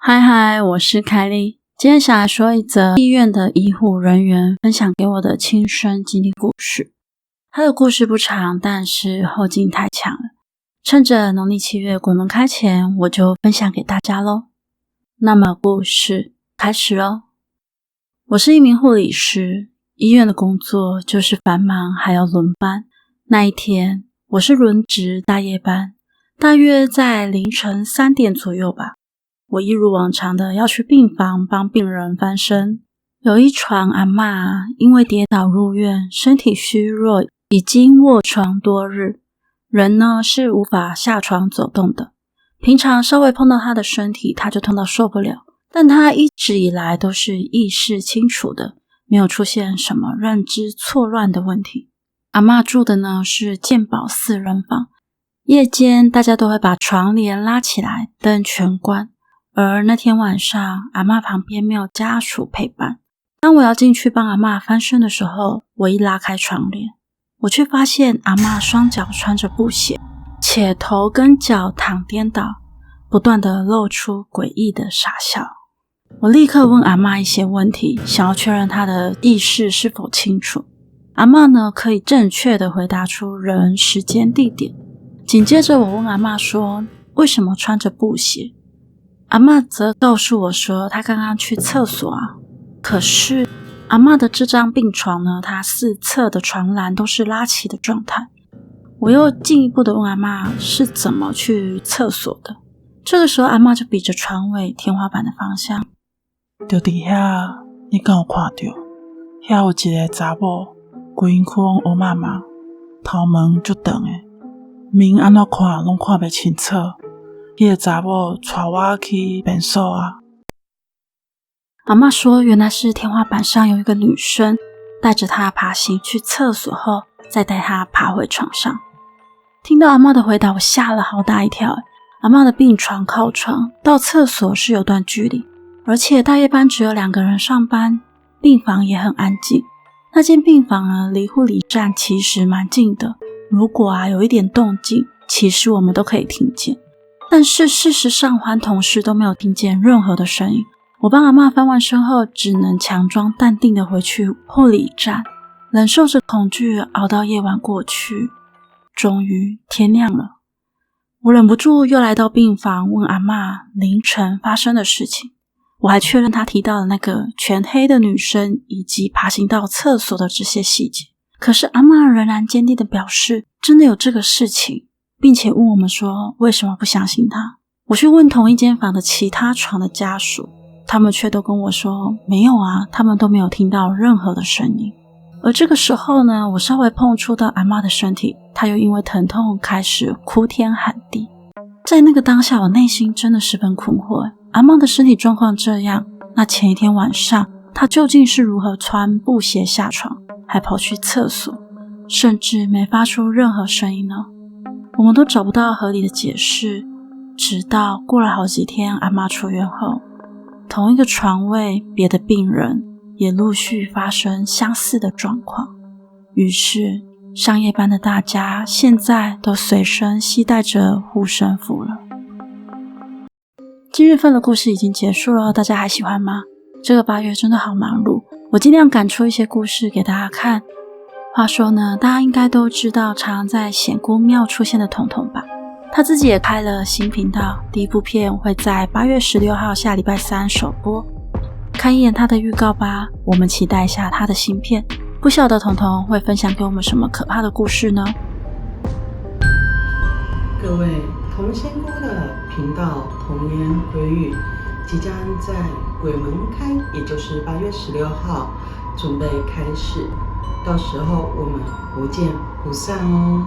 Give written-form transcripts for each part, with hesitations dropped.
嗨嗨，我是凯莉。今天想来说一则医院的医护人员分享给我的亲身经历故事。他的故事不长，但是后劲太强了。趁着农历7月鬼门开前，我就分享给大家咯。那么故事开始咯。我是一名护理师，医院的工作就是繁忙还要轮班。那一天我是轮值大夜班，大约在凌晨3点左右吧。我一如往常的要去病房帮病人翻身。有一床阿嬷因为跌倒入院，身体虚弱，已经卧床多日，人呢是无法下床走动的。平常稍微碰到她的身体，她就痛到受不了，但她一直以来都是意识清楚的，没有出现什么认知错乱的问题。阿嬷住的呢是健保4人房，夜间大家都会把床帘拉起来，灯全关。而那天晚上，阿嬷旁边没有家属陪伴。当我要进去帮阿嬷翻身的时候，我一拉开床帘，我却发现阿嬷双脚穿着布鞋，且头跟脚躺颠倒，不断地露出诡异的傻笑。我立刻问阿嬷一些问题，想要确认她的意识是否清楚。阿嬷呢，可以正确地回答出人、时间、地点。紧接着我问阿嬷说，为什么穿着布鞋？阿嬷则告诉我说，她刚刚去厕所啊。可是阿嬷的这张病床呢，她4侧的床栏都是拉起的状态。我又进一步的问阿嬷是怎么去厕所的。这个时候阿嬷就比着床尾天花板的方向，就伫遐，你敢有看到？遐有一个查某，规身躯拢乌麻麻，头毛足长的，面安怎看拢看袂清楚。迄个查某带我去便所啊。阿嬷说，原来是天花板上有一个女生带着她爬行去厕所后，再带她爬回床上。听到阿嬷的回答，我吓了好大一跳。阿嬷的病床靠窗到厕所是有段距离，而且大夜班只有2个人上班，病房也很安静。那间病房呢，离护理站其实蛮近的，如果有一点动静，其实我们都可以听见。但是事实上，和同事都没有听见任何的声音。我帮阿嬷翻完身后，只能强装淡定的回去护理站，忍受着恐惧，熬到夜晚过去。终于天亮了，我忍不住又来到病房，问阿嬷凌晨发生的事情。我还确认她提到的那个全黑的女生以及爬行到厕所的这些细节。可是阿嬷仍然坚定的表示真的有这个事情，并且问我们说为什么不相信他。我去问同一间房的其他床的家属，他们却都跟我说没有啊，他们都没有听到任何的声音。而这个时候呢，我稍微碰触到阿嬷的身体，她又因为疼痛开始哭天喊地。在那个当下，我内心真的十分困惑，阿嬷的身体状况这样，那前一天晚上她究竟是如何穿布鞋下床，还跑去厕所，甚至没发出任何声音呢？我们都找不到合理的解释，直到过了好几天，阿嬷出院后，同一个床位别的病人也陆续发生相似的状况。于是上夜班的大家现在都随身携带着护身符了。今日份的故事已经结束了，大家还喜欢吗？这个8月真的好忙碌，我尽量赶出一些故事给大家看。话说呢，大家应该都知道常常在显姑庙出现的彤彤吧，他自己也开了新频道，第一部片会在8月16号下礼拜3首播，看一眼他的预告吧，我们期待一下他的新片。不晓得彤彤会分享给我们什么可怕的故事呢？各位同仙姑的频道童言鬼语即将在鬼门开，也就是8月16号准备开始，到时候我们不见不散哦。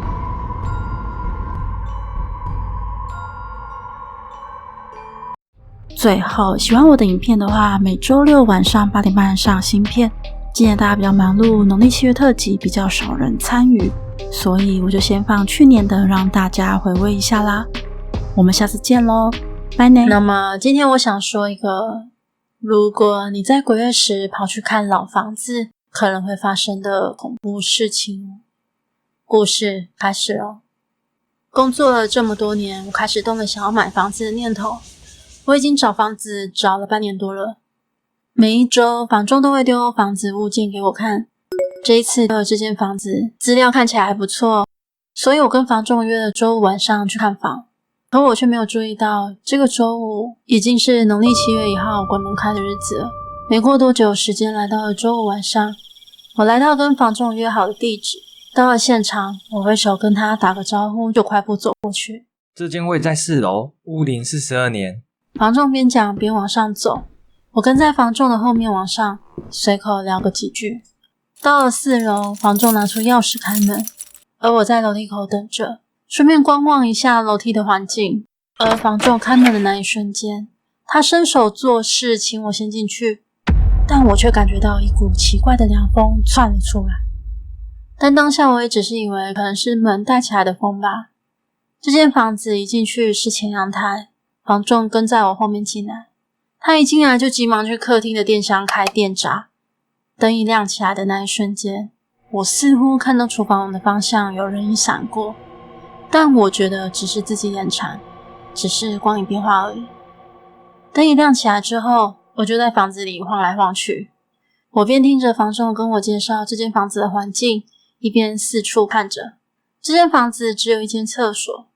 最后，喜欢我的影片的话，每周六晚上8点半上新片。今年大家比较忙碌，农历7月特辑比较少人参与，所以我就先放去年的，让大家回味一下啦。我们下次见咯，拜呢。那么今天我想说一个，如果你在鬼月时跑去看老房子，可能会发生的恐怖事情。故事开始咯。工作了这么多年，我开始动了想要买房子的念头。我已经找房子找了半年多了，每一周房仲都会丢房子物件给我看。这一次这间房子资料看起来还不错，所以我跟房仲约了周五晚上去看房。可我却没有注意到，这个周五已经是农历7月1号关门开的日子了。没过多久，时间来到了周五晚上，我来到跟房仲约好的地址，到了现场，我挥手跟他打个招呼，就快步走过去。这间位在4楼，屋龄42年。房仲边讲边往上走，我跟在房仲的后面往上，随口聊个几句。到了4楼，房仲拿出钥匙开门，而我在楼梯口等着，顺便观望一下楼梯的环境。而房仲开门的那一瞬间，他伸手做事请我先进去，但我却感觉到一股奇怪的凉风窜了出来。但当下我也只是以为可能是门带起来的风吧。这间房子一进去是前阳台，房仲跟在我后面进来。他一进来就急忙去客厅的电箱开电闸，灯一亮起来的那一瞬间，我似乎看到厨房的方向有人影闪过，但我觉得只是自己眼馋，只是光影变化而已。灯一亮起来之后，我就在房子里晃来晃去，我边听着房仲跟我介绍这间房子的环境，一边四处看着。这间房子只有一间厕所，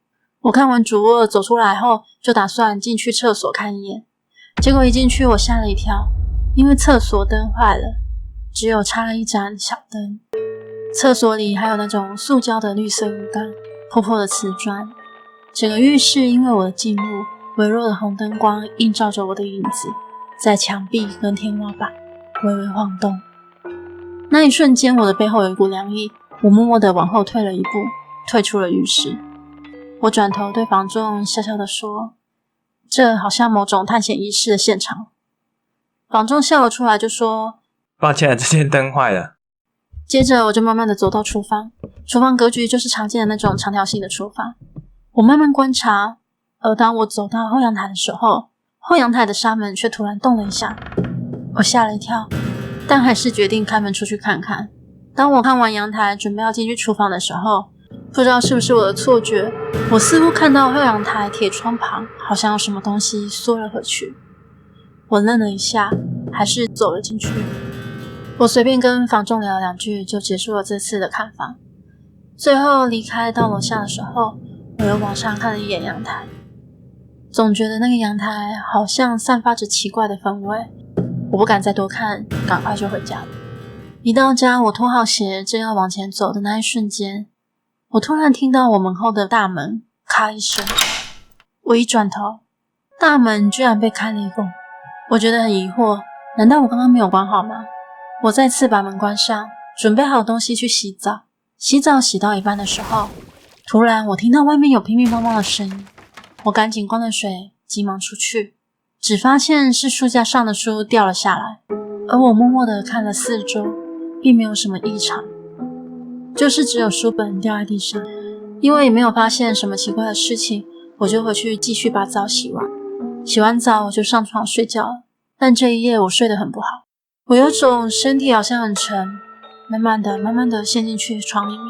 我看完主卧走出来后，就打算进去厕所看一眼。结果一进去我吓了一跳，因为厕所灯坏了，只有插了一盏小灯。厕所里还有那种塑胶的绿色鱼缸，破破的瓷砖。整个浴室因为我的进入，微弱的红灯光映照着我的影子，在墙壁跟天花板微微晃动。那一瞬间，我的背后有一股凉意，我默默地往后退了一步，退出了浴室。我转头对房仲笑笑地说，这好像某种探险仪式的现场。房仲笑了出来就说，抱歉，这间灯坏了。接着我就慢慢地走到厨房，厨房格局就是常见的那种长条形的厨房。我慢慢观察，而当我走到后阳台的时候，后阳台的纱门却突然动了一下，我吓了一跳，但还是决定开门出去看看。当我看完阳台准备要进去厨房的时候，不知道是不是我的错觉，我似乎看到后阳台铁窗旁好像有什么东西缩了回去。我愣了一下，还是走了进去。我随便跟房仲聊了2句，就结束了这次的看房。最后离开到楼下的时候，我又往上看了一眼阳台，总觉得那个阳台好像散发着奇怪的氛围。我不敢再多看，赶快就回家了。一到家，我脱好鞋正要往前走的那一瞬间，我突然听到我门后的大门咔一声。我一转头，大门居然被开了一缝。我觉得很疑惑，难道我刚刚没有关好吗？我再次把门关上，准备好东西去洗澡。洗澡洗到一半的时候，突然我听到外面有乒乒乓乓的声音，我赶紧关了水，急忙出去，只发现是书架上的书掉了下来，而我默默地看了4周，并没有什么异常，就是只有书本掉在地上。因为也没有发现什么奇怪的事情，我就回去继续把澡洗完。洗完澡我就上床睡觉了，但这一夜我睡得很不好，我有种身体好像很沉，慢慢的陷进去床里面，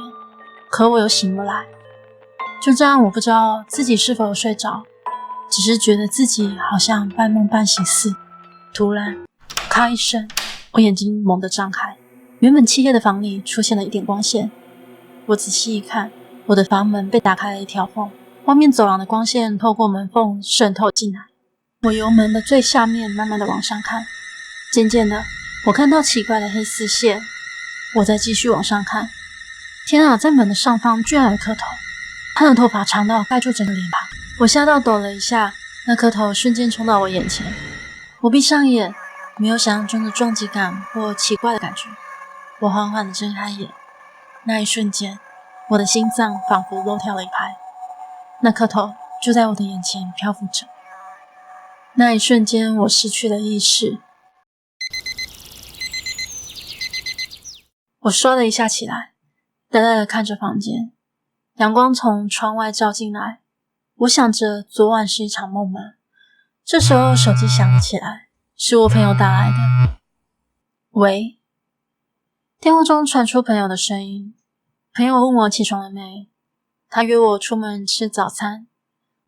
可我又醒不来。就这样，我不知道自己是否有睡着，只是觉得自己好像半梦半醒似。突然咔一声，我眼睛猛地张开，原本漆黑的房里出现了一点光线。我仔细一看，我的房门被打开了一条缝，外面走廊的光线透过门缝渗透进来。我由门的最下面慢慢的往上看，渐渐的我看到奇怪的黑丝线。我再继续往上看，天啊，在门的上方居然有颗头，他的头发长到盖住整个脸庞。我吓到抖了一下，那颗头瞬间冲到我眼前。我闭上眼，没有想象中的撞击感或奇怪的感觉。我缓缓的睁开眼，那一瞬间，我的心脏仿佛漏跳了一拍。那颗头就在我的眼前漂浮着。那一瞬间，我失去了意识。我唰的一下起来，呆呆的看着房间，阳光从窗外照进来。我想着昨晚是一场梦吗？这时候手机响了起来，是我朋友打来的。喂？电话中传出朋友的声音。朋友问我起床了没，他约我出门吃早餐。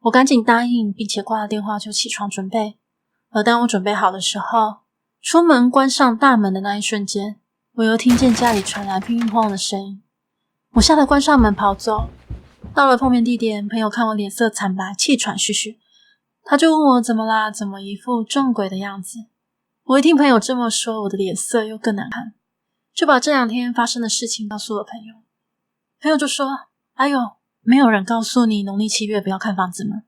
我赶紧答应，并且挂了电话就起床准备。而当我准备好的时候，出门关上大门的那一瞬间，我又听见家里传来乒乒乓乓的声音。我吓得关上门跑走。到了碰面地点，朋友看我脸色惨白，气喘吁吁，他就问我怎么啦，怎么一副撞鬼的样子。我一听朋友这么说，我的脸色又更难看，就把这2天发生的事情告诉了朋友。朋友就说：哎呦，没有人告诉你农历7月不要看房子吗？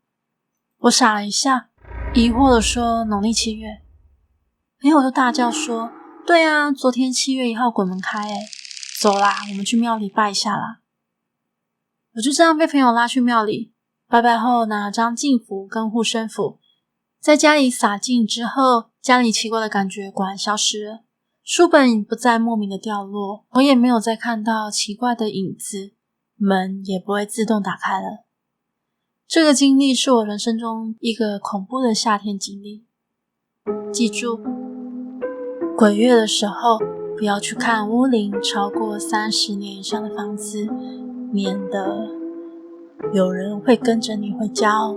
我傻了一下，疑惑地说：农历7月？朋友就大叫说：对啊，昨天7月1号鬼门开走啦，我们去庙里拜一下啦。我就这样被朋友拉去庙里，拜拜后拿了张净符跟护身符，在家里洒净之后，家里奇怪的感觉果然消失了，书本不再莫名的掉落，我也没有再看到奇怪的影子，门也不会自动打开了。这个经历是我人生中一个恐怖的夏天经历。记住，鬼月的时候不要去看屋龄超过30年以上的房子，免得有人会跟着你回家哦。